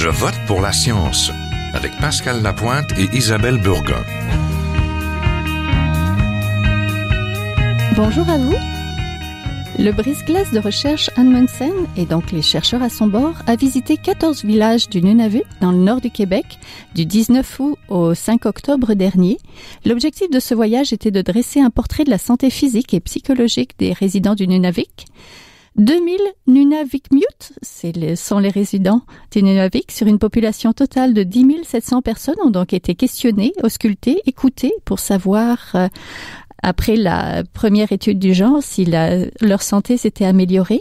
Je vote pour la science avec Pascal Lapointe et Isabelle Burgon. Bonjour à vous. Le brise-glace de recherche Amundsen, et donc les chercheurs à son bord, a visité 14 villages du Nunavut, dans le nord du Québec, du 19 août au 5 octobre dernier. L'objectif de ce voyage était de dresser un portrait de la santé physique et psychologique des résidents du Nunavik. 2000 Nunavik-Mutes, sont les résidents du Nunavik, sur une population totale de 10 700 personnes, ont donc été questionnés, auscultés, écoutés pour savoir, après la première étude du genre, si leur santé s'était améliorée.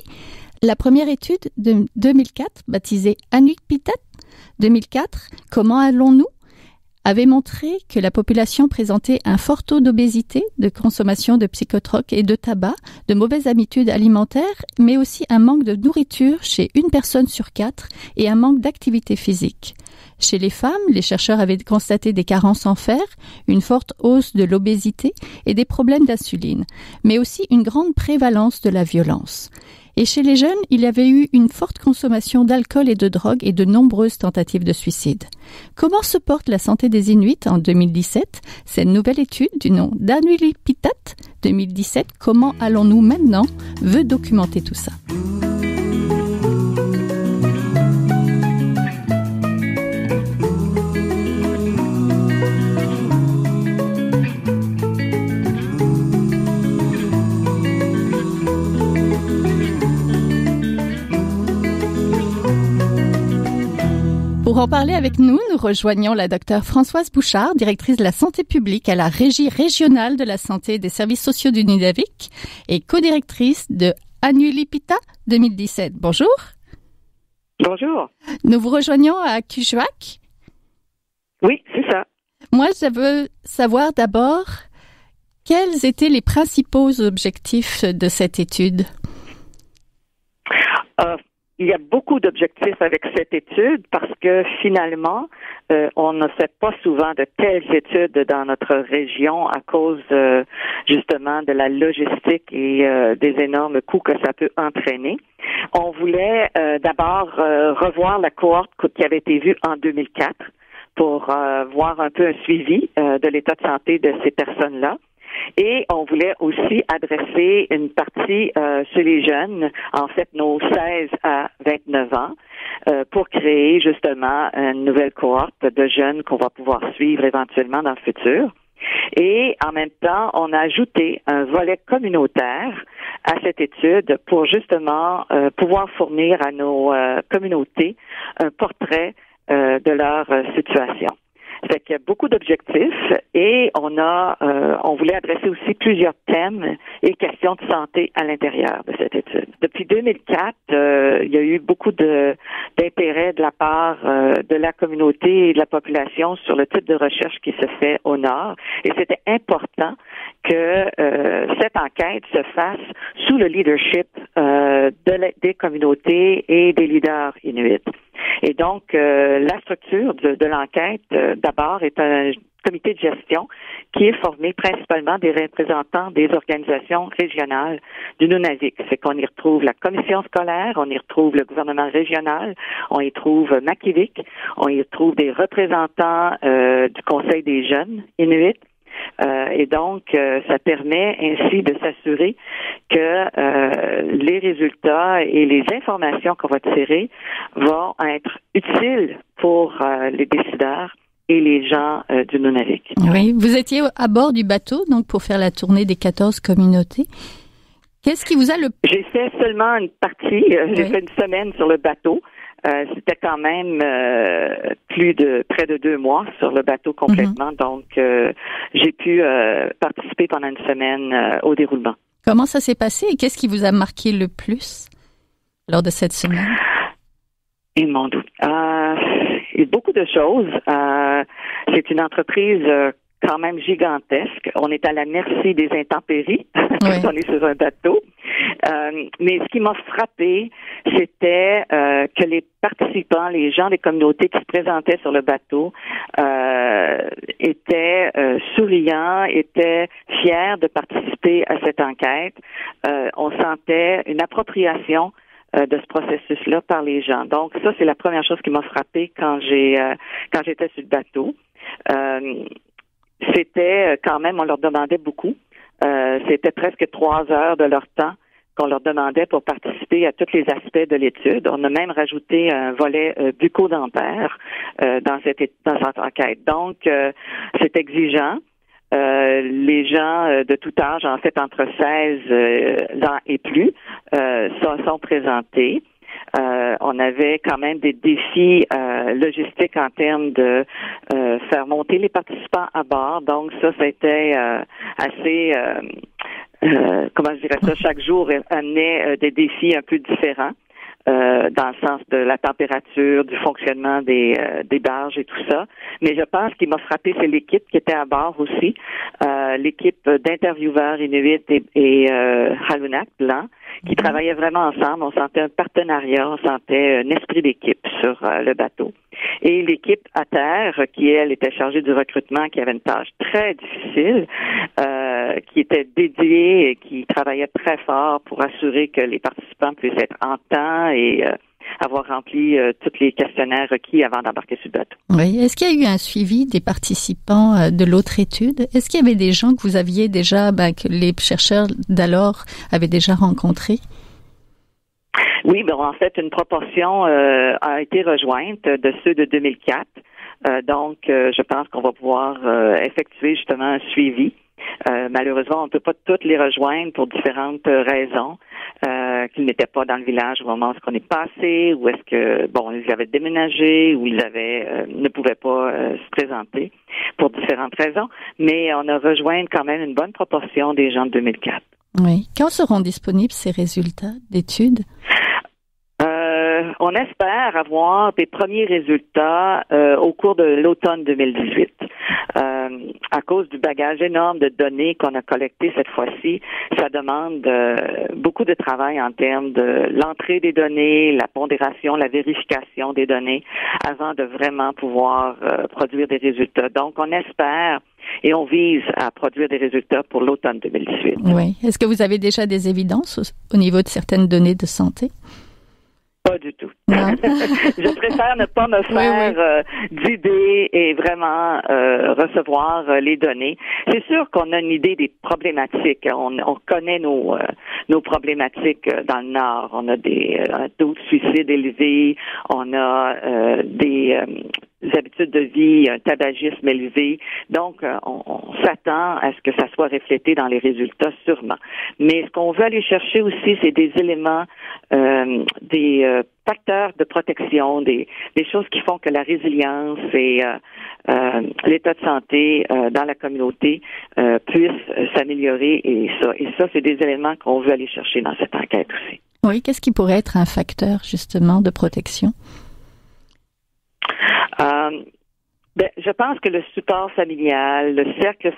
La première étude de 2004, baptisée Anupitat 2004, Comment allons-nous?, avait montré que la population présentait un fort taux d'obésité, de consommation de psychotropes et de tabac, de mauvaises habitudes alimentaires, mais aussi un manque de nourriture chez une personne sur 4 et un manque d'activité physique. Chez les femmes, les chercheurs avaient constaté des carences en fer, une forte hausse de l'obésité et des problèmes d'insuline, mais aussi une grande prévalence de la violence. Et chez les jeunes, il y avait eu une forte consommation d'alcool et de drogue et de nombreuses tentatives de suicide. Comment se porte la santé des Inuits en 2017? Cette nouvelle étude du nom d'Anupitat 2017, Comment allons-nous maintenant?, veut documenter tout ça. Pour en parler avec nous, nous rejoignons la Dr Françoise Bouchard, directrice de la santé publique à la Régie régionale de la santé et des services sociaux du Nunavik et co-directrice de Anupitat 2017. Bonjour. Bonjour. Nous vous rejoignons à Kuujjuaq. Oui, c'est ça. Moi, je veux savoir d'abord quels étaient les principaux objectifs de cette étude. Il y a beaucoup d'objectifs avec cette étude parce que finalement, on ne fait pas souvent de telles études dans notre région à cause justement de la logistique et des énormes coûts que ça peut entraîner. On voulait d'abord revoir la cohorte qui avait été vue en 2004 pour voir un peu un suivi de l'état de santé de ces personnes-là. Et on voulait aussi adresser une partie chez les jeunes, en fait nos 16 à 29 ans, pour créer justement une nouvelle cohorte de jeunes qu'on va pouvoir suivre éventuellement dans le futur. Et en même temps, on a ajouté un volet communautaire à cette étude pour justement pouvoir fournir à nos communautés un portrait de leur situation. Fait qu'il y a beaucoup d'objectifs et on voulait adresser aussi plusieurs thèmes et questions de santé à l'intérieur de cette étude. Depuis 2004, il y a eu beaucoup d'intérêt de la part de la communauté et de la population sur le type de recherche qui se fait au Nord et c'était important que cette enquête se fasse sous le leadership des communautés et des leaders inuits. Et donc, la structure de l'enquête, d'abord, est un comité de gestion qui est formé principalement des représentants des organisations régionales du Nunavik. C'est qu'on y retrouve la commission scolaire, on y retrouve le gouvernement régional, on y trouve Makivik, on y retrouve des représentants du Conseil des jeunes inuits. Et donc, ça permet ainsi de s'assurer que les résultats et les informations qu'on va tirer vont être utiles pour les décideurs et les gens du Nunavik. Oui, vous étiez à bord du bateau donc pour faire la tournée des 14 communautés. Qu'est-ce qui vous a le... J'ai fait seulement une partie. J'ai fait une semaine sur le bateau. C'était quand même près de 2 mois sur le bateau complètement. Donc, j'ai pu participer pendant une semaine au déroulement. Comment ça s'est passé et qu'est-ce qui vous a marqué le plus lors de cette semaine? Et mon Dieu. Il y a beaucoup de choses. C'est une entreprise quand même gigantesque. On est à la merci des intempéries quand on est sur un bateau. Mais ce qui m'a frappé, c'était que les participants, les gens des communautés qui se présentaient sur le bateau étaient souriants, étaient fiers de participer à cette enquête. On sentait une appropriation de ce processus-là par les gens. Donc, ça, c'est la première chose qui m'a frappée quand j'étais sur le bateau. C'était quand même, on leur demandait beaucoup. C'était presque 3 heures de leur temps qu'on leur demandait pour participer à tous les aspects de l'étude. On a même rajouté un volet bucco-dentaire dans cette enquête. Donc, c'est exigeant. Les gens de tout âge, en fait entre 16 ans et plus, sont présentés. On avait quand même des défis logistiques en termes de faire monter les participants à bord. Donc ça a été assez, comment je dirais ça, chaque jour amenait des défis un peu différents. Dans le sens de la température, du fonctionnement des barges et tout ça. Mais je pense qu'il m'a frappé, c'est l'équipe qui était à bord aussi, l'équipe d'intervieweurs Inuit et Halunak blancs, qui travaillaient vraiment ensemble. On sentait un partenariat, on sentait un esprit d'équipe sur le bateau. Et l'équipe à terre, qui, elle, était chargée du recrutement, qui avait une tâche très difficile, qui était dédiée et qui travaillait très fort pour assurer que les participants puissent être en temps et avoir rempli tous les questionnaires requis avant d'embarquer sur le bateau. Oui. Est-ce qu'il y a eu un suivi des participants de l'autre étude? Est-ce qu'il y avait des gens que vous aviez déjà, que les chercheurs d'alors avaient déjà rencontrés? Oui, en fait, une proportion a été rejointe de ceux de 2004. Donc, je pense qu'on va pouvoir effectuer justement un suivi. Malheureusement, on ne peut pas toutes les rejoindre pour différentes raisons, qu'ils n'étaient pas dans le village au moment où on est passé, ou est-ce que, ils avaient déménagé, ou ils ne pouvaient pas se présenter pour différentes raisons. Mais on a rejoint quand même une bonne proportion des gens de 2004. Oui. Quand seront disponibles ces résultats d'études? On espère avoir des premiers résultats au cours de l'automne 2018. À cause du bagage énorme de données qu'on a collecté cette fois-ci, ça demande beaucoup de travail en termes de l'entrée des données, la pondération, la vérification des données avant de vraiment pouvoir produire des résultats. Donc, on espère et on vise à produire des résultats pour l'automne 2018. Oui. Est-ce que vous avez déjà des évidences au niveau de certaines données de santé? Pas du tout. Je préfère ne pas me faire d'idées et vraiment recevoir les données. C'est sûr qu'on a une idée des problématiques. On connaît nos problématiques dans le Nord. On a des taux de suicide élevés, on a des habitudes de vie, un tabagisme élevé. Donc, on s'attend à ce que ça soit reflété dans les résultats, sûrement. Mais ce qu'on veut aller chercher aussi, c'est des éléments, des facteurs de protection, des choses qui font que la résilience et l'état de santé dans la communauté puissent s'améliorer. Et ça, c'est des éléments qu'on veut aller chercher dans cette enquête aussi. Oui, qu'est-ce qui pourrait être un facteur, justement, de protection? Je pense que le support familial, le cercle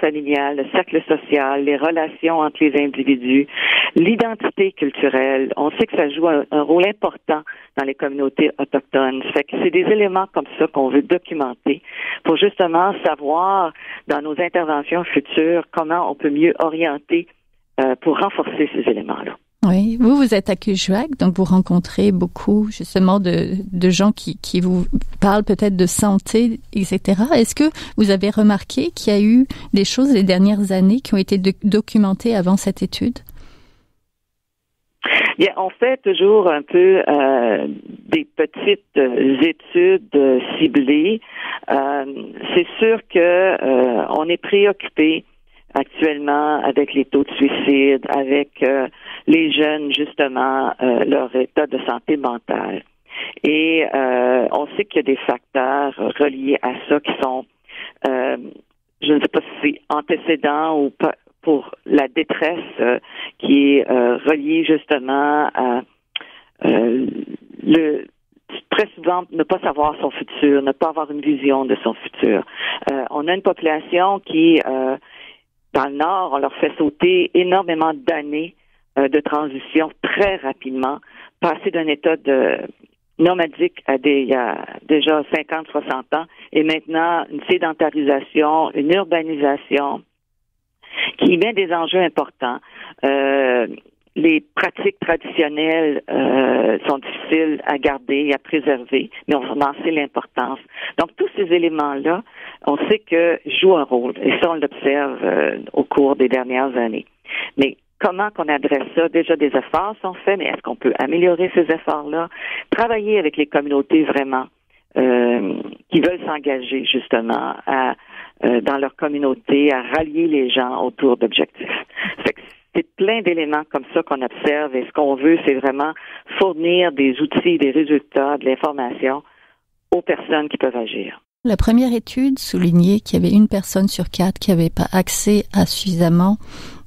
social, les relations entre les individus, l'identité culturelle, on sait que ça joue un rôle important dans les communautés autochtones. Fait que c'est des éléments comme ça qu'on veut documenter pour justement savoir dans nos interventions futures comment on peut mieux orienter pour renforcer ces éléments-là. Oui, vous êtes à Cujuac, donc vous rencontrez beaucoup justement de gens qui vous parlent peut-être de santé, etc. Est-ce que vous avez remarqué qu'il y a eu des choses les dernières années qui ont été documentées avant cette étude? Bien, on fait toujours un peu des petites études ciblées. C'est sûr que on est préoccupé actuellement avec les taux de suicide, avec les jeunes, justement, leur état de santé mentale. Et on sait qu'il y a des facteurs reliés à ça qui sont, je ne sais pas si c'est antécédents ou pas, pour la détresse qui est reliée justement à très souvent ne pas savoir son futur, ne pas avoir une vision de son futur. On a une population qui dans le Nord, on leur fait sauter énormément d'années de transition très rapidement, passer d'un état de nomadique à il y a déjà 50, 60 ans, et maintenant une sédentarisation, une urbanisation qui met des enjeux importants. les pratiques traditionnelles sont difficiles à garder et à préserver, mais on en sait l'importance. Donc, tous ces éléments-là, on sait que jouent un rôle, et ça, on l'observe au cours des dernières années. Mais comment qu'on adresse ça? Déjà, des efforts sont faits, mais est-ce qu'on peut améliorer ces efforts-là? Travailler avec les communautés vraiment qui veulent s'engager justement dans leur communauté, à rallier les gens autour d'objectifs. Fait que c'est plein d'éléments comme ça qu'on observe et ce qu'on veut, c'est vraiment fournir des outils, des résultats, de l'information aux personnes qui peuvent agir. La première étude soulignait qu'il y avait 1 personne sur 4 qui n'avait pas accès à suffisamment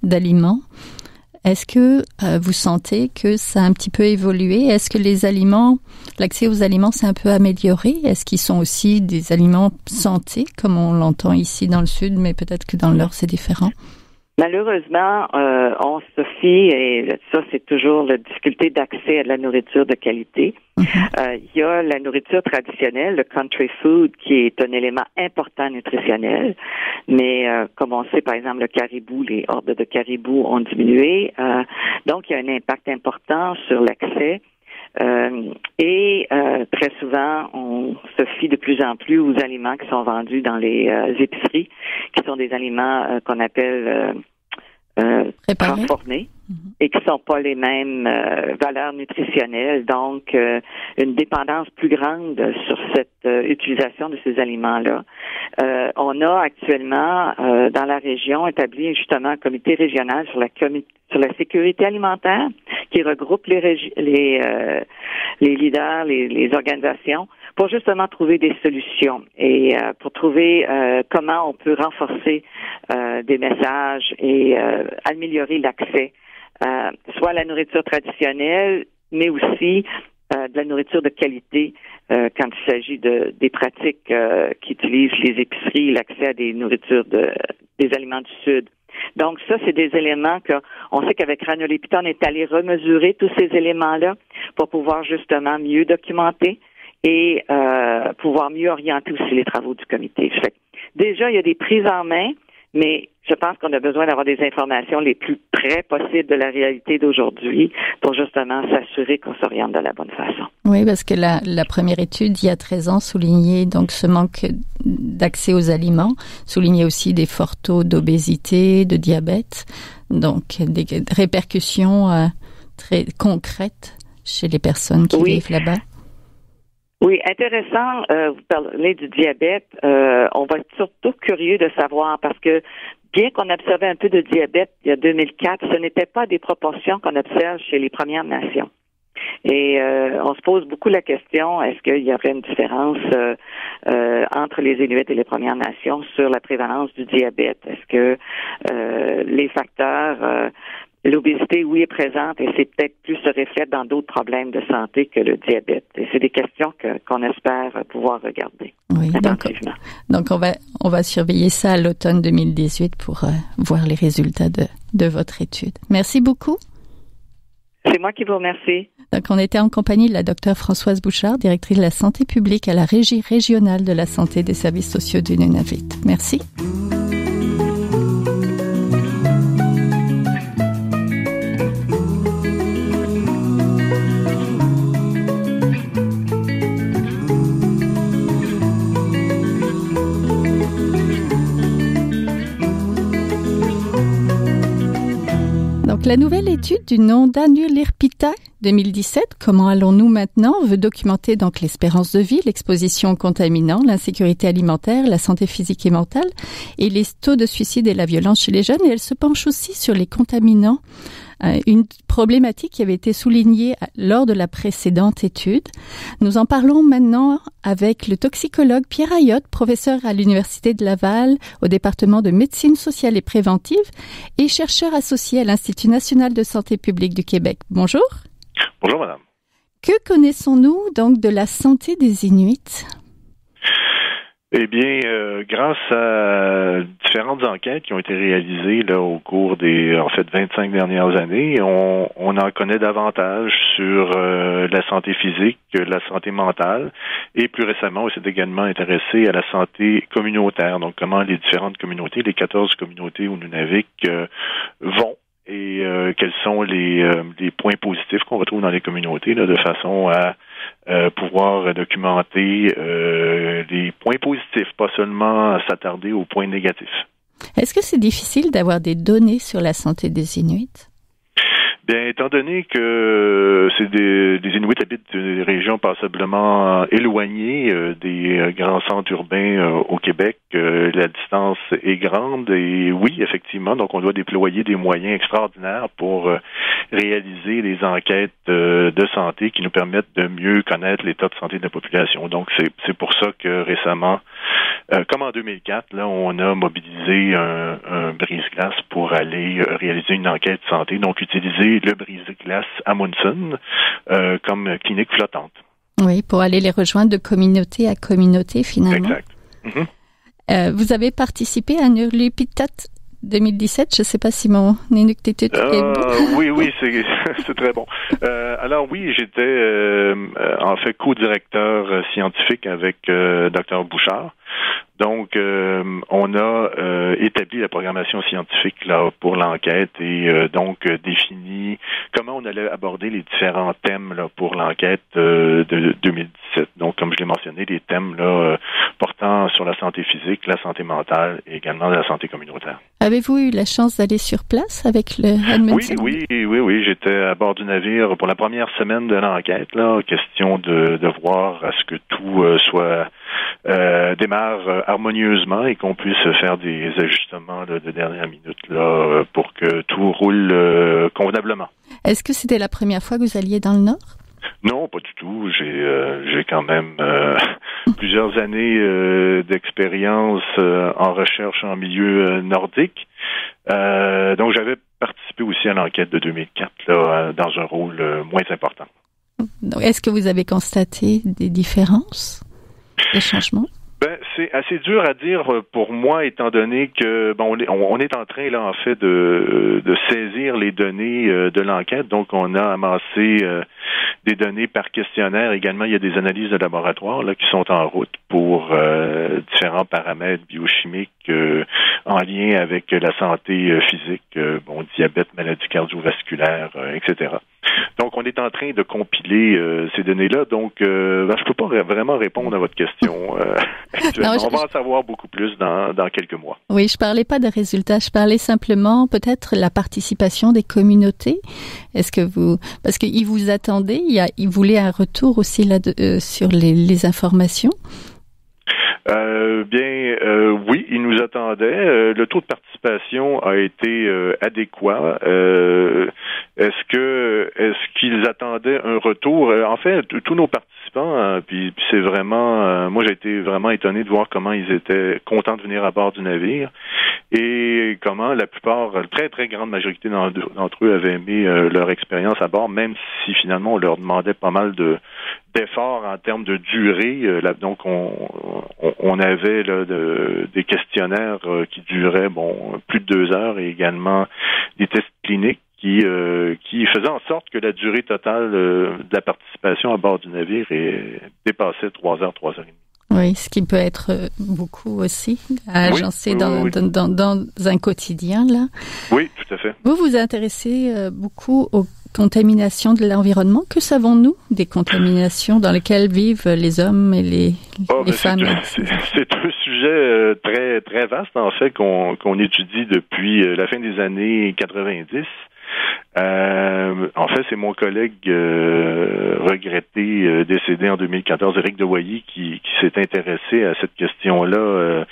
d'aliments. Est-ce que vous sentez que ça a un petit peu évolué? Est-ce que l'accès aux aliments s'est un peu amélioré? Est-ce qu'ils sont aussi des aliments santé, comme on l'entend ici dans le Sud, mais peut-être que dans le Nord, c'est différent? Malheureusement, on se fie, et ça, c'est toujours la difficulté d'accès à de la nourriture de qualité. Il y a la nourriture traditionnelle, le country food, qui est un élément important nutritionnel. Mais comme on sait, par exemple, le caribou, les hordes de caribou ont diminué. Donc, il y a un impact important sur l'accès. Et très souvent, on se fie de plus en plus aux aliments qui sont vendus dans les épiceries, qui sont des aliments qu'on appelle transformés et qui sont pas les mêmes valeurs nutritionnelles. Donc, une dépendance plus grande sur cette utilisation de ces aliments-là. On a actuellement dans la région établi justement un comité régional sur la sécurité alimentaire qui regroupe les leaders, les organisations pour justement trouver des solutions et pour trouver comment on peut renforcer des messages et améliorer l'accès soit à la nourriture traditionnelle, mais aussi de la nourriture de qualité quand il s'agit des pratiques qui utilisent les épiceries, l'accès à des nourritures des aliments du Sud. Donc ça, c'est des éléments qu'on sait qu'avec Ranolépita, on est allé remesurer tous ces éléments-là pour pouvoir justement mieux documenter et pouvoir mieux orienter aussi les travaux du comité. Fait que, déjà, il y a des prises en main, mais je pense qu'on a besoin d'avoir des informations les plus près possibles de la réalité d'aujourd'hui pour justement s'assurer qu'on s'oriente de la bonne façon. Oui, parce que la première étude, il y a 13 ans, soulignait donc ce manque d'accès aux aliments, soulignait aussi des forts taux d'obésité, de diabète, donc des répercussions très concrètes chez les personnes qui vivent là-bas. Oui, intéressant. Vous parlez du diabète. On va être surtout curieux de savoir parce que bien qu'on observait un peu de diabète il y a 2004, ce n'était pas des proportions qu'on observe chez les Premières Nations. Et on se pose beaucoup la question, est-ce qu'il y aurait une différence entre les Inuits et les Premières Nations sur la prévalence du diabète? Est-ce que les facteurs l'obésité, oui, est présente et c'est peut-être plus se reflète dans d'autres problèmes de santé que le diabète. Et c'est des questions qu'on espère pouvoir regarder attentivement. Donc on va surveiller ça à l'automne 2018 pour voir les résultats de votre étude. Merci beaucoup. C'est moi qui vous remercie. Donc on était en compagnie de la Dr Françoise Bouchard, directrice de la santé publique à la Régie régionale de la santé et des services sociaux du Nunavut. Merci. La nouvelle étude du Nondanulirpita 2017, Comment allons-nous maintenant, veut documenter donc l'espérance de vie, l'exposition aux contaminants, l'insécurité alimentaire, la santé physique et mentale et les taux de suicide et la violence chez les jeunes. Et elle se penche aussi sur les contaminants, une problématique qui avait été soulignée lors de la précédente étude. Nous en parlons maintenant avec le toxicologue Pierre Ayotte, professeur à l'Université de Laval au département de médecine sociale et préventive et chercheur associé à l'Institut national de santé publique du Québec. Bonjour. Bonjour, madame. Que connaissons-nous donc de la santé des Inuits? Eh bien, grâce à différentes enquêtes qui ont été réalisées là au cours des 25 dernières années, on en connaît davantage sur la santé physique, la santé mentale, et plus récemment, on s'est également intéressé à la santé communautaire, donc comment les différentes communautés, les 14 communautés au Nunavik vont et quels sont les points positifs qu'on retrouve dans les communautés, là, de façon à pouvoir documenter les points positifs, pas seulement s'attarder aux points négatifs. Est-ce que c'est difficile d'avoir des données sur la santé des Inuits? Bien, étant donné que c'est des Inuits habitent des régions passablement éloignées des grands centres urbains au Québec, la distance est grande et oui, effectivement, donc on doit déployer des moyens extraordinaires pour réaliser des enquêtes de santé qui nous permettent de mieux connaître l'état de santé de la population. Donc, c'est pour ça que récemment, comme en 2004, là, on a mobilisé un brise-glace pour aller réaliser une enquête de santé, donc utiliser le brise-glace Amundsen comme clinique flottante. Oui, pour aller les rejoindre de communauté à communauté, finalement. Exact. Mm-hmm. Vous avez participé à Nurlupitat 2017. Je ne sais pas si mon inuktitut est bon. Oui, c'est très bon. Alors oui, j'étais en fait co-directeur scientifique avec Dr Bouchard. Donc, on a établi la programmation scientifique là pour l'enquête et donc défini comment on allait aborder les différents thèmes là pour l'enquête de 2017. Donc, comme je l'ai mentionné, des thèmes là portant sur la santé physique, la santé mentale et également la santé communautaire. Avez-vous eu la chance d'aller sur place avec le Amundsen? Oui. J'étais à bord du navire pour la première semaine de l'enquête. Là, question de voir à ce que tout soit démarre harmonieusement et qu'on puisse faire des ajustements là, de dernière minute là, pour que tout roule convenablement. Est-ce que c'était la première fois que vous alliez dans le Nord? Non, pas du tout. J'ai quand même plusieurs années d'expérience en recherche en milieu nordique. Donc, j'avais participé aussi à l'enquête de 2004 là, dans un rôle moins important. Donc, est-ce que vous avez constaté des différences, des changements? Ben, c'est assez dur à dire pour moi, étant donné que on est en train là en fait de saisir les données de l'enquête. Donc, on a amassé des données par questionnaire. Également, il y a des analyses de laboratoire là qui sont en route pour différents paramètres biochimiques en lien avec la santé physique, diabète, maladies cardiovasculaires, etc. Donc, on est en train de compiler ces données-là. Donc, je peux pas vraiment répondre à votre question actuellement. On va en savoir beaucoup plus dans quelques mois. Oui, je parlais pas de résultats. Je parlais simplement peut-être la participation des communautés. Est-ce que parce qu'ils vous attendaient, ils voulaient un retour aussi là sur les informations? Oui, ils nous attendaient. Le taux de participation a été adéquat. Est-ce qu'ils attendaient un retour? En fait, tous nos participants, puis c'est vraiment, moi j'ai été vraiment étonné de voir comment ils étaient contents de venir à bord du navire et comment la plupart, la très très grande majorité d'entre eux avaient aimé leur expérience à bord, même si finalement on leur demandait pas mal d'efforts en termes de durée. Donc on avait là, des questionnaires qui duraient plus de 2 heures et également des tests cliniques qui faisaient en sorte que la durée totale de la participation à bord du navire dépassait 3 heures, 3 heures et demie. Oui, ce qui peut être beaucoup aussi à agencer dans un quotidien là. Oui, tout à fait. Vous vous intéressez beaucoup aux contaminations de l'environnement. Que savons-nous des contaminations dans lesquelles vivent les hommes et les femmes? C'est un sujet très très vaste en fait qu'on étudie depuis la fin des années 90. En fait, c'est mon collègue regretté, décédé en 2014, Éric Devoyer, qui s'est intéressé à cette question-là.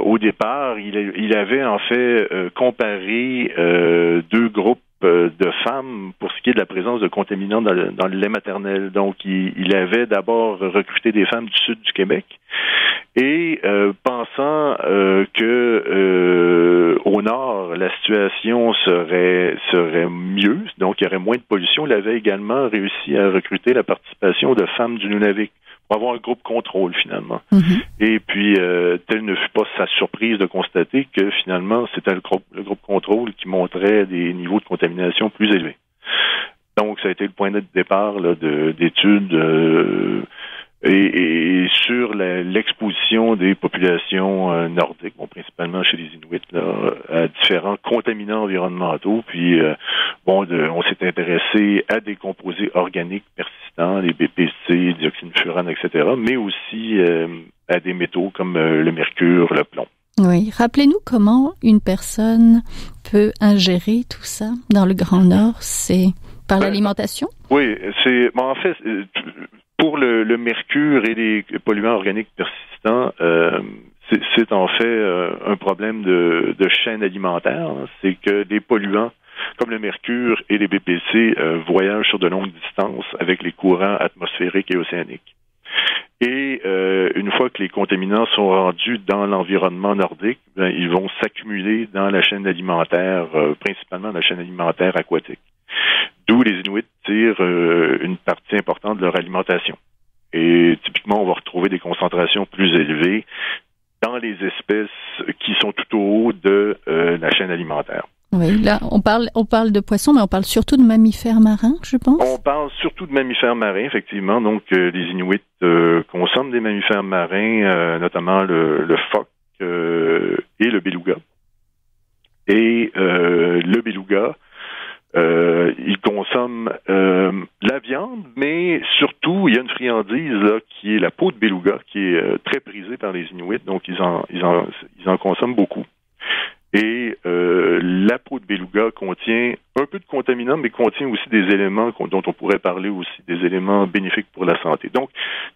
Au départ, il avait en fait comparé 2 groupes de femmes pour ce qui est de la présence de contaminants dans le lait maternel. Donc, il avait d'abord recruté des femmes du sud du Québec et pensant que au nord, la situation serait mieux, donc il y aurait moins de pollution, il avait également réussi à recruter la participation de femmes du Nunavik pour avoir un groupe contrôle finalement. Mm-hmm. Et puis, telle ne fut pas sa surprise de constater que finalement, c'était le groupe contrôle qui montrait des niveaux de contamination plus élevés. Donc, ça a été le point de départ là, d'études Et sur l'exposition des populations nordiques, principalement chez les Inuits, là, à différents contaminants environnementaux. Puis, on s'est intéressé à des composés organiques persistants, les BPC, dioxyde de furane, etc., mais aussi à des métaux comme le mercure, le plomb. Oui. Rappelez-nous comment une personne peut ingérer tout ça dans le Grand Nord. C'est par l'alimentation? Oui, en fait, pour le mercure et les polluants organiques persistants, c'est en fait un problème de chaîne alimentaire. Hein. C'est que des polluants comme le mercure et les BPC voyagent sur de longues distances avec les courants atmosphériques et océaniques. Et une fois que les contaminants sont rendus dans l'environnement nordique, ils vont s'accumuler dans la chaîne alimentaire, principalement la chaîne alimentaire aquatique. D'où les Inuits tirent une partie importante de leur alimentation. Et typiquement, on va retrouver des concentrations plus élevées dans les espèces qui sont tout au haut de la chaîne alimentaire. Oui, là, on parle de poissons, mais on parle surtout de mammifères marins, je pense. On parle surtout de mammifères marins, effectivement. Donc, les Inuits consomment des mammifères marins, notamment le phoque et le beluga. Et le beluga, ils consomment la viande, mais surtout, il y a une friandise là, qui est la peau de beluga, qui est très prisée par les Inuits. Donc, ils en consomment beaucoup. Et la peau de beluga contient un peu de contaminants, mais contient aussi des éléments dont on pourrait parler aussi, des éléments bénéfiques pour la santé. Donc,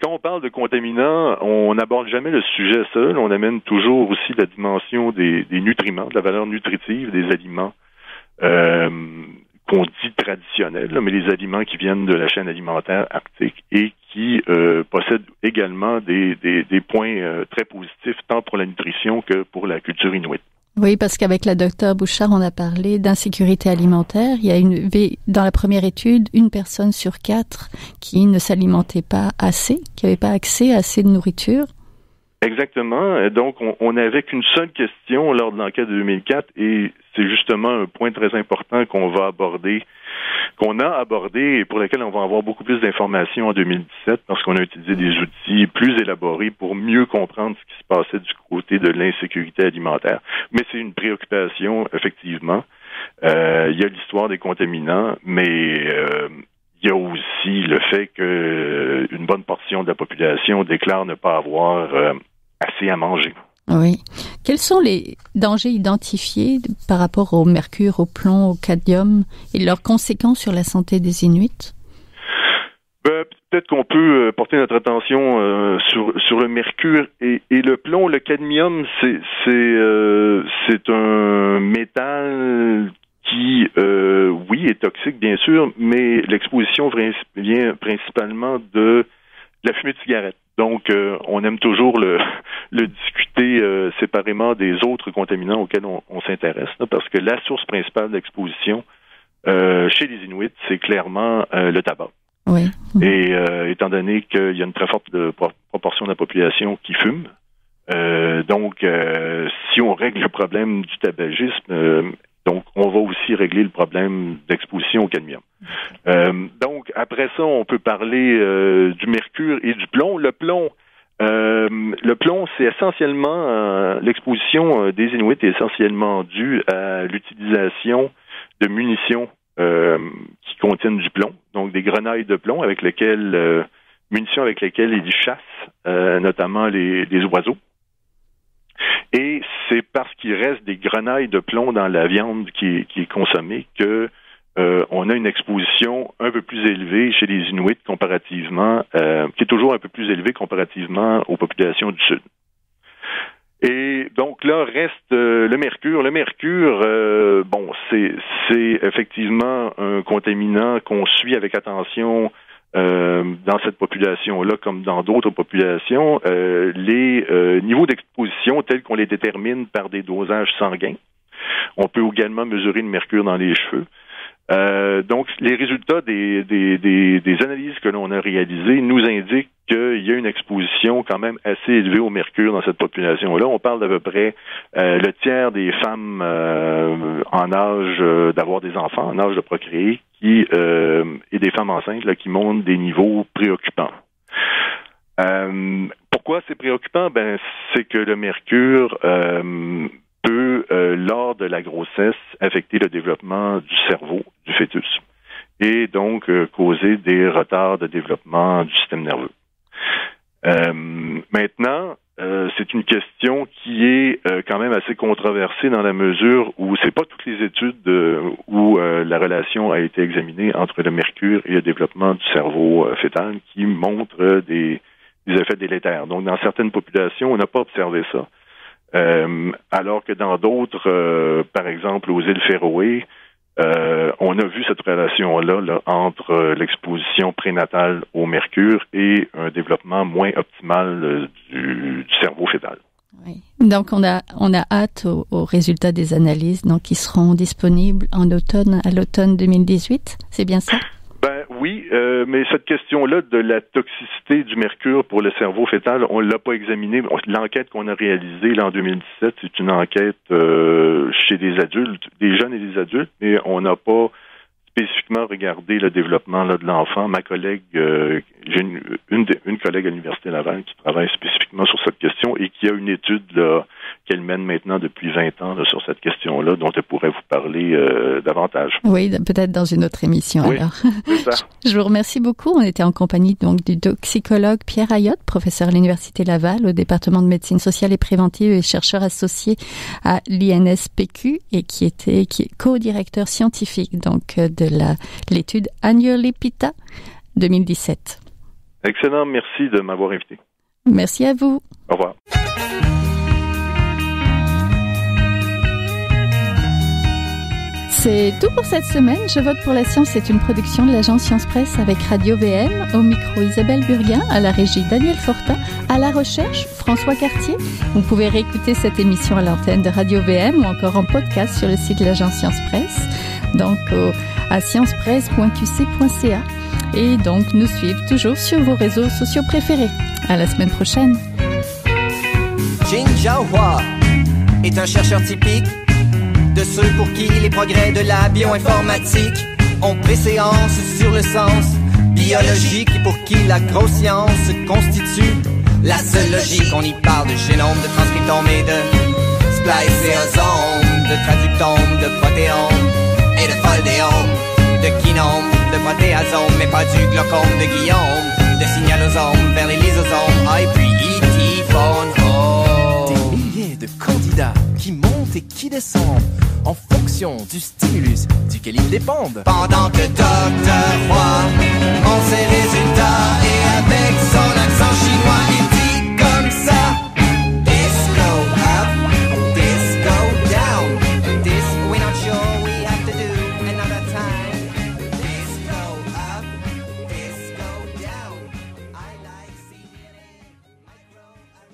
quand on parle de contaminants, on n'aborde jamais le sujet seul, on amène toujours aussi la dimension des nutriments, de la valeur nutritive des aliments qu'on dit traditionnels, là, mais les aliments qui viennent de la chaîne alimentaire arctique et qui possèdent également des points très positifs, tant pour la nutrition que pour la culture inuite. Oui, parce qu'avec la docteure Bouchard, on a parlé d'insécurité alimentaire. Il y a dans la première étude, 1 personne sur 4 qui ne s'alimentait pas assez, qui n'avait pas accès à assez de nourriture. Exactement. Donc, on n'avait qu'une seule question lors de l'enquête de 2004 et c'est justement un point très important qu'on a abordé et pour lequel on va avoir beaucoup plus d'informations en 2017 parce qu'on a utilisé des outils plus élaborés pour mieux comprendre ce qui se passait du côté de l'insécurité alimentaire. Mais c'est une préoccupation, effectivement. Il y a l'histoire des contaminants, mais il y a aussi le fait qu'une bonne portion de la population déclare ne pas avoir assez à manger. Oui. Quels sont les dangers identifiés par rapport au mercure, au plomb, au cadmium et leurs conséquences sur la santé des Inuits? Peut-être qu'on peut porter notre attention sur le mercure et le plomb. Le cadmium, c'est un métal qui, oui, est toxique, bien sûr, mais l'exposition vient principalement de la fumée de cigarette. Donc, on aime toujours le discuter séparément des autres contaminants auxquels on s'intéresse, là, parce que la source principale d'exposition chez les Inuits, c'est clairement le tabac. Oui. Et étant donné qu'il y a une très forte proportion de la population qui fume, donc si on règle le problème du tabagisme, donc on va aussi régler le problème d'exposition au cadmium. Donc après ça, on peut parler du mercure et du plomb. Le plomb, c'est essentiellement l'exposition des Inuits est essentiellement due à l'utilisation de munitions qui contiennent du plomb, donc des grenailles de plomb munitions avec lesquelles ils chassent, notamment les oiseaux. Et c'est parce qu'il reste des grenailles de plomb dans la viande qui est consommée que on a une exposition un peu plus élevée chez les Inuits comparativement, qui est toujours un peu plus élevée comparativement aux populations du Sud. Et donc là reste le mercure. Le mercure, c'est effectivement un contaminant qu'on suit avec attention dans cette population-là, comme dans d'autres populations, les niveaux d'exposition tels qu'on les détermine par des dosages sanguins. On peut également mesurer le mercure dans les cheveux. Donc, les résultats des analyses que l'on a réalisées nous indiquent qu'il y a une exposition quand même assez élevée au mercure dans cette population-là. On parle d'à peu près le tiers des femmes en âge d'avoir des enfants, en âge de procréer, et des femmes enceintes là, qui montrent des niveaux préoccupants. le mercure peut, lors de la grossesse, affecter le développement du cerveau du fœtus et donc causer des retards de développement du système nerveux. Maintenant, c'est une question qui est quand même assez controversée dans la mesure où c'est pas toutes les études où la relation a été examinée entre le mercure et le développement du cerveau fœtal qui montrent des effets délétères. Donc, dans certaines populations, on n'a pas observé ça. Alors que dans d'autres, par exemple aux îles Féroé, on a vu cette relation-là entre l'exposition prénatale au mercure et un développement moins optimal du cerveau fœtal. Oui. Donc on a hâte aux résultats des analyses qui seront disponibles à l'automne 2018, c'est bien ça? Oui, mais cette question-là de la toxicité du mercure pour le cerveau fœtal, on l'a pas examinée. L'enquête qu'on a réalisée là, en 2017, c'est une enquête chez des adultes, des jeunes et des adultes, mais on n'a pas spécifiquement regardé le développement là, de l'enfant. Ma collègue, j'ai une collègue à l'Université Laval qui travaille spécifiquement sur cette question et qui a une étude là, qu'elle mène maintenant depuis 20 ans là, sur cette question-là, dont elle pourrait vous parler davantage. Oui, peut-être dans une autre émission. Oui, alors. C'est ça. Je vous remercie beaucoup. On était en compagnie donc du toxicologue Pierre Ayotte, professeur à l'Université Laval au département de médecine sociale et préventive et chercheur associé à l'INSPQ et qui est co-directeur scientifique donc de l'étude Annual-Lipita 2017. Excellent, merci de m'avoir invité. Merci à vous. Au revoir. C'est tout pour cette semaine. Je vote pour la science. C'est une production de l'agence Science Presse avec Radio VM. Au micro, Isabelle Burguin. À la régie, Daniel Fortin. À la recherche, François Cartier. Vous pouvez réécouter cette émission à l'antenne de Radio VM ou encore en podcast sur le site de l'agence Science Presse. Donc, à sciencepresse.qc.ca. Et donc, nous suivre toujours sur vos réseaux sociaux préférés. À la semaine prochaine. Jin Jiahua est un chercheur typique de ceux pour qui les progrès de la bioinformatique ont préséance sur le sens biologique et pour qui la grosse science constitue la seule logique. On y parle de génome, de transcriptome et de spliceosome, de traductome, de protéome et de foldéome, de kinome, de protéasome, mais pas du glaucome de Guillaume, de signalosome vers les lysosomes, et puis E.T. von Home. Des milliers de candidats qui montent et qui descendent en fonction du stimulus duquel ils dépendent. Pendant que Dr. Roy, on ses résultats.